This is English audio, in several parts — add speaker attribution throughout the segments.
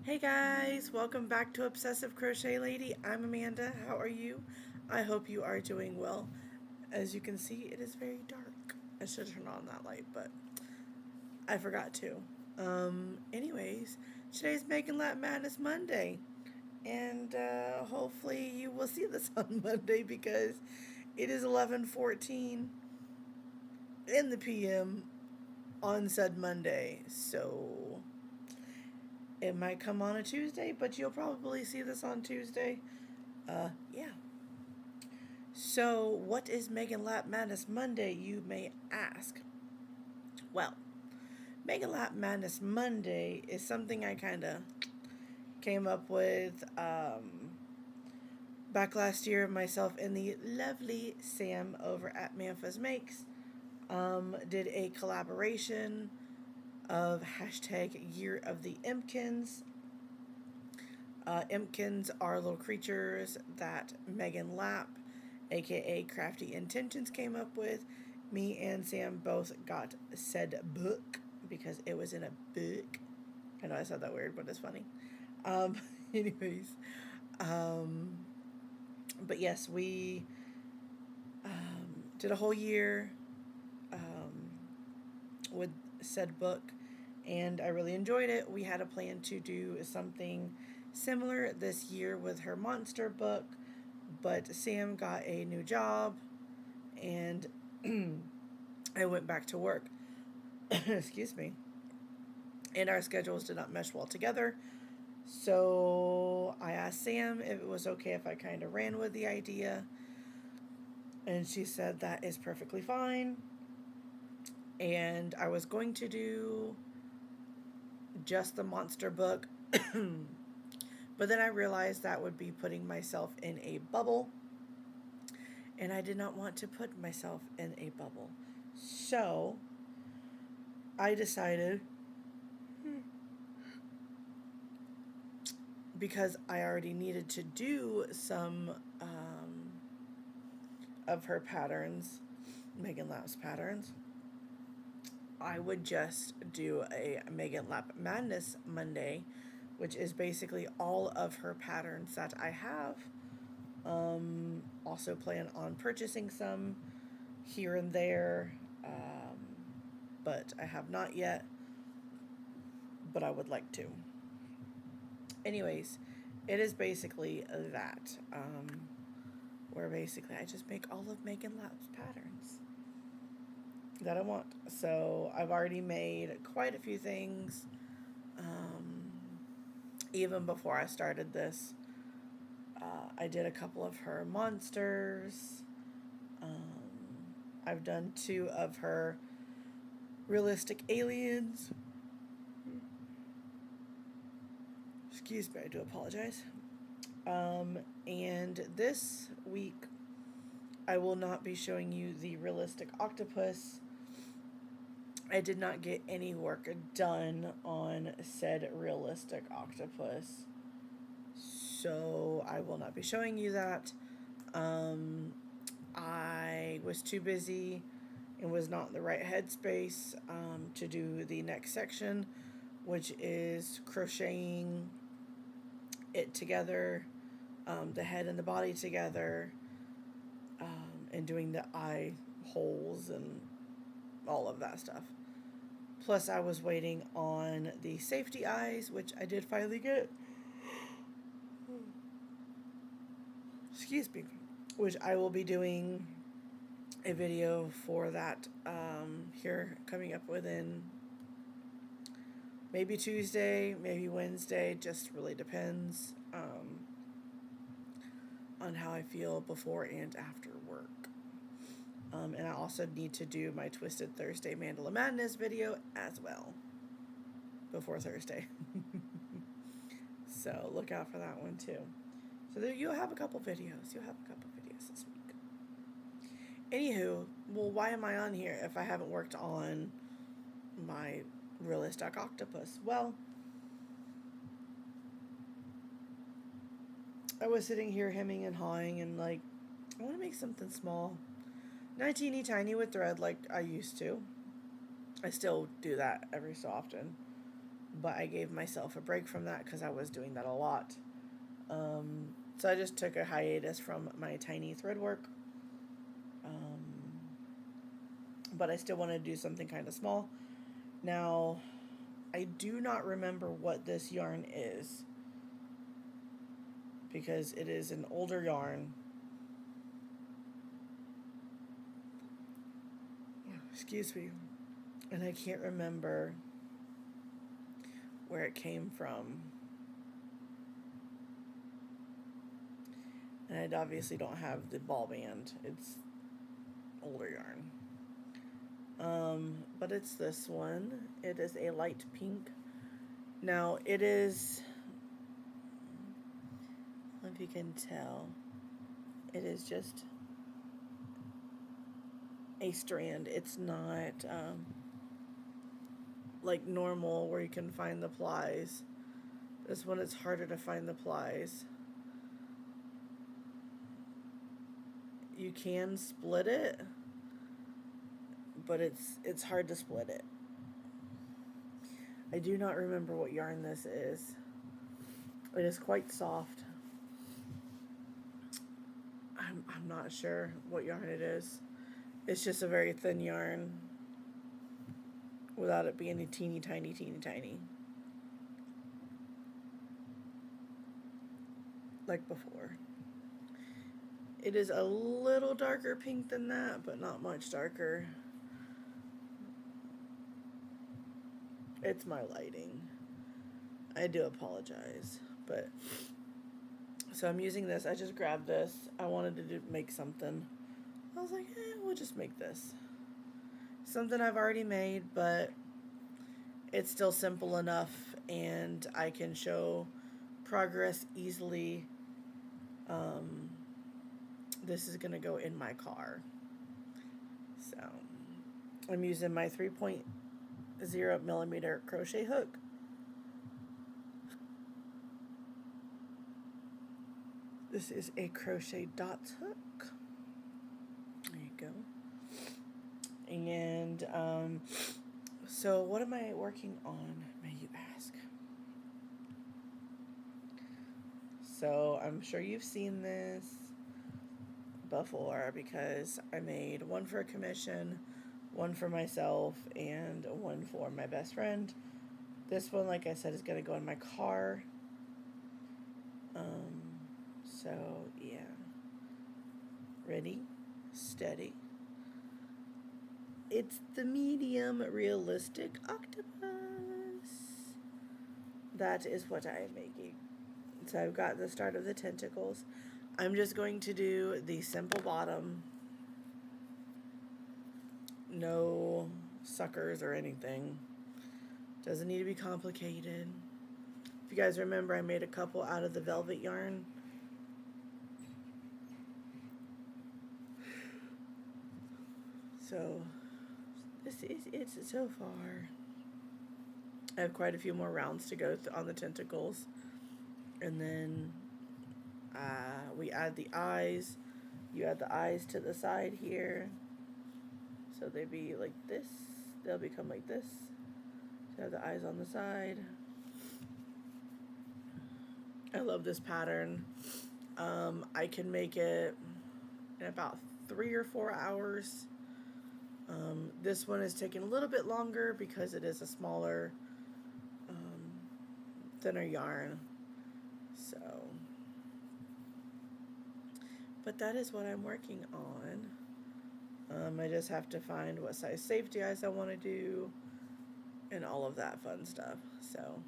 Speaker 1: Hey guys, welcome back to Obsessive Crochet Lady. I'm Amanda. How are you? I hope you are doing well. As you can see, it is very dark. I should turn on that light, but I forgot to. Anyways, today's Making Lapp Madness Monday. And hopefully you will see this on Monday because it is 11:14 in the PM on said Monday. So it might come on a Tuesday, but you'll probably see this on Tuesday. Yeah. So, what is Megan Lapp Madness Monday, you may ask? Well, Megan Lapp Madness Monday is something I kind of came up with back last year. Myself and the lovely Sam over at Memphis Makes did a collaboration of hashtag Year of the Impkins. Impkins are little creatures that Megan Lapp, aka Crafty Intentions, came up with. Me and Sam both got said book because it was in a book. I know I said that weird, but it's funny. Um, anyways, but yes, we did a whole year with said book, and I really enjoyed it. We had a plan to do something similar this year with her monster book, but Sam got a new job, and I went back to work. Excuse me. And our schedules did not mesh well together. So I asked Sam if it was okay if I kind of ran with the idea. And she said that is perfectly fine. And I was going to do just the monster book. But then I realized that would be putting myself in a bubble. And I did not want to put myself in a bubble. So I decided, because I already needed to do some of her patterns, Megan Lapp's patterns, I would just do a Megan Lapp Madness Monday, which is basically all of her patterns that I have. Also plan on purchasing some here and there, but I have not yet, but I would like to. Anyways, it is basically that, where basically I just make all of Megan Lapp's patterns that I want. So I've already made quite a few things, even before I started this. I did a couple of her monsters. I've done 2 of her realistic aliens. Excuse me, I do apologize. And this week, I will not be showing you the realistic octopus. I did not get any work done on said realistic octopus, so I will not be showing you that. I was too busy and was not in the right headspace to do the next section, which is crocheting it together, the head and the body together, and doing the eye holes and all of that stuff. Plus, I was waiting on the safety eyes, which I did finally get. Excuse me. Which I will be doing a video for that here coming up within maybe Tuesday, maybe Wednesday. Just really depends on how I feel before and after work. And I also need to do my Twisted Thursday Mandala Madness video as well before Thursday. So look out for that one too. So there, you'll have a couple videos. You'll have a couple videos this week. Anywho, well, why am I on here if I haven't worked on my realistic octopus? Well, I was sitting here hemming and hawing and like, I want to make something small. Not teeny with thread like I used to. I still do that every so often. but I gave myself a break from that because I was doing that a lot. So I just took a hiatus from my tiny thread work. But I still want to do something kind of small. Now, I do not remember what this yarn is because it is an older yarn. Excuse me. And I can't remember where it came from. And I obviously don't have the ball band. It's older yarn. But it's this one. It is a light pink. Now, it is, I don't know if you can tell, it is just a strand. It's not like normal where you can find the plies. This one, it's harder to find the plies. You can split it, but it's hard to split it. I do not remember what yarn this is. It is quite soft. I'm not sure what yarn it is. It's just a very thin yarn without it being a teeny tiny. Like before. It is a little darker pink than that, but not much darker. It's my lighting. I do apologize, but so I'm using this. I just grabbed this. I wanted to make something. I was like, we'll just make this. Something I've already made, but it's still simple enough and I can show progress easily. This is gonna go in my car. So I'm using my 3.0 millimeter crochet hook. This is a crochet dots hook. There you go. And so what am I working on, may you ask? So I'm sure you've seen this before because I made one for a commission, one for myself, and one for my best friend. This one, like I said, is going to go in my car. So yeah. Ready, steady. It's the medium realistic octopus. That is what I am making. So I've got the start of the tentacles. I'm just going to do the simple bottom. No suckers or anything. Doesn't need to be complicated. If you guys remember, I made a couple out of the velvet yarn. So this is it so far. I have quite a few more rounds to go on the tentacles. And then we add the eyes. You add the eyes to the side here. So they be like this. They'll become like this. So have the eyes on the side. I love this pattern. I can make it in about 3 or 4 hours. This one is taking a little bit longer because it is a smaller, thinner yarn. So, but that is what I'm working on. I just have to find what size safety eyes I want to do and all of that fun stuff. So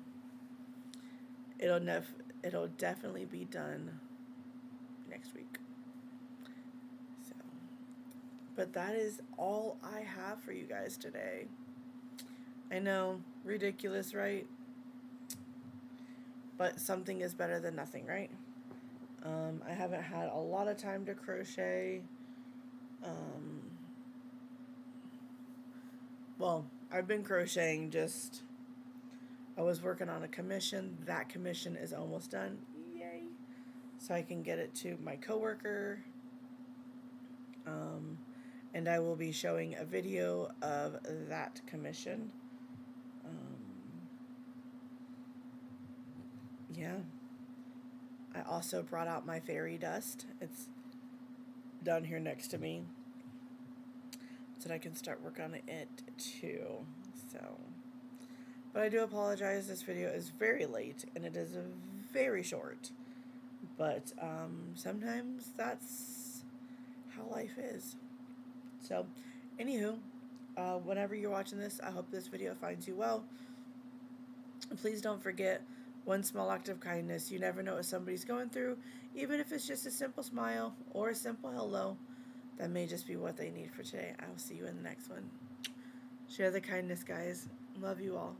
Speaker 1: it'll definitely be done next week. So, but that is all I have for you guys today. I know, ridiculous, right? But something is better than nothing, right? I haven't had a lot of time to crochet. Well, I've been crocheting just, I was working on a commission. That commission is almost done. Yay. So I can get it to my coworker. And I will be showing a video of that commission. yeah. I also brought out my fairy dust. It's down here next to me, so that I can start work on it too. So, but I do apologize. This video is very late and it is very short. But sometimes that's how life is. So, anywho, whenever you're watching this, I hope this video finds you well. Please don't forget one small act of kindness. You never know what somebody's going through, even if it's just a simple smile or a simple hello. That may just be what they need for today. I'll see you in the next one. Share the kindness, guys. Love you all.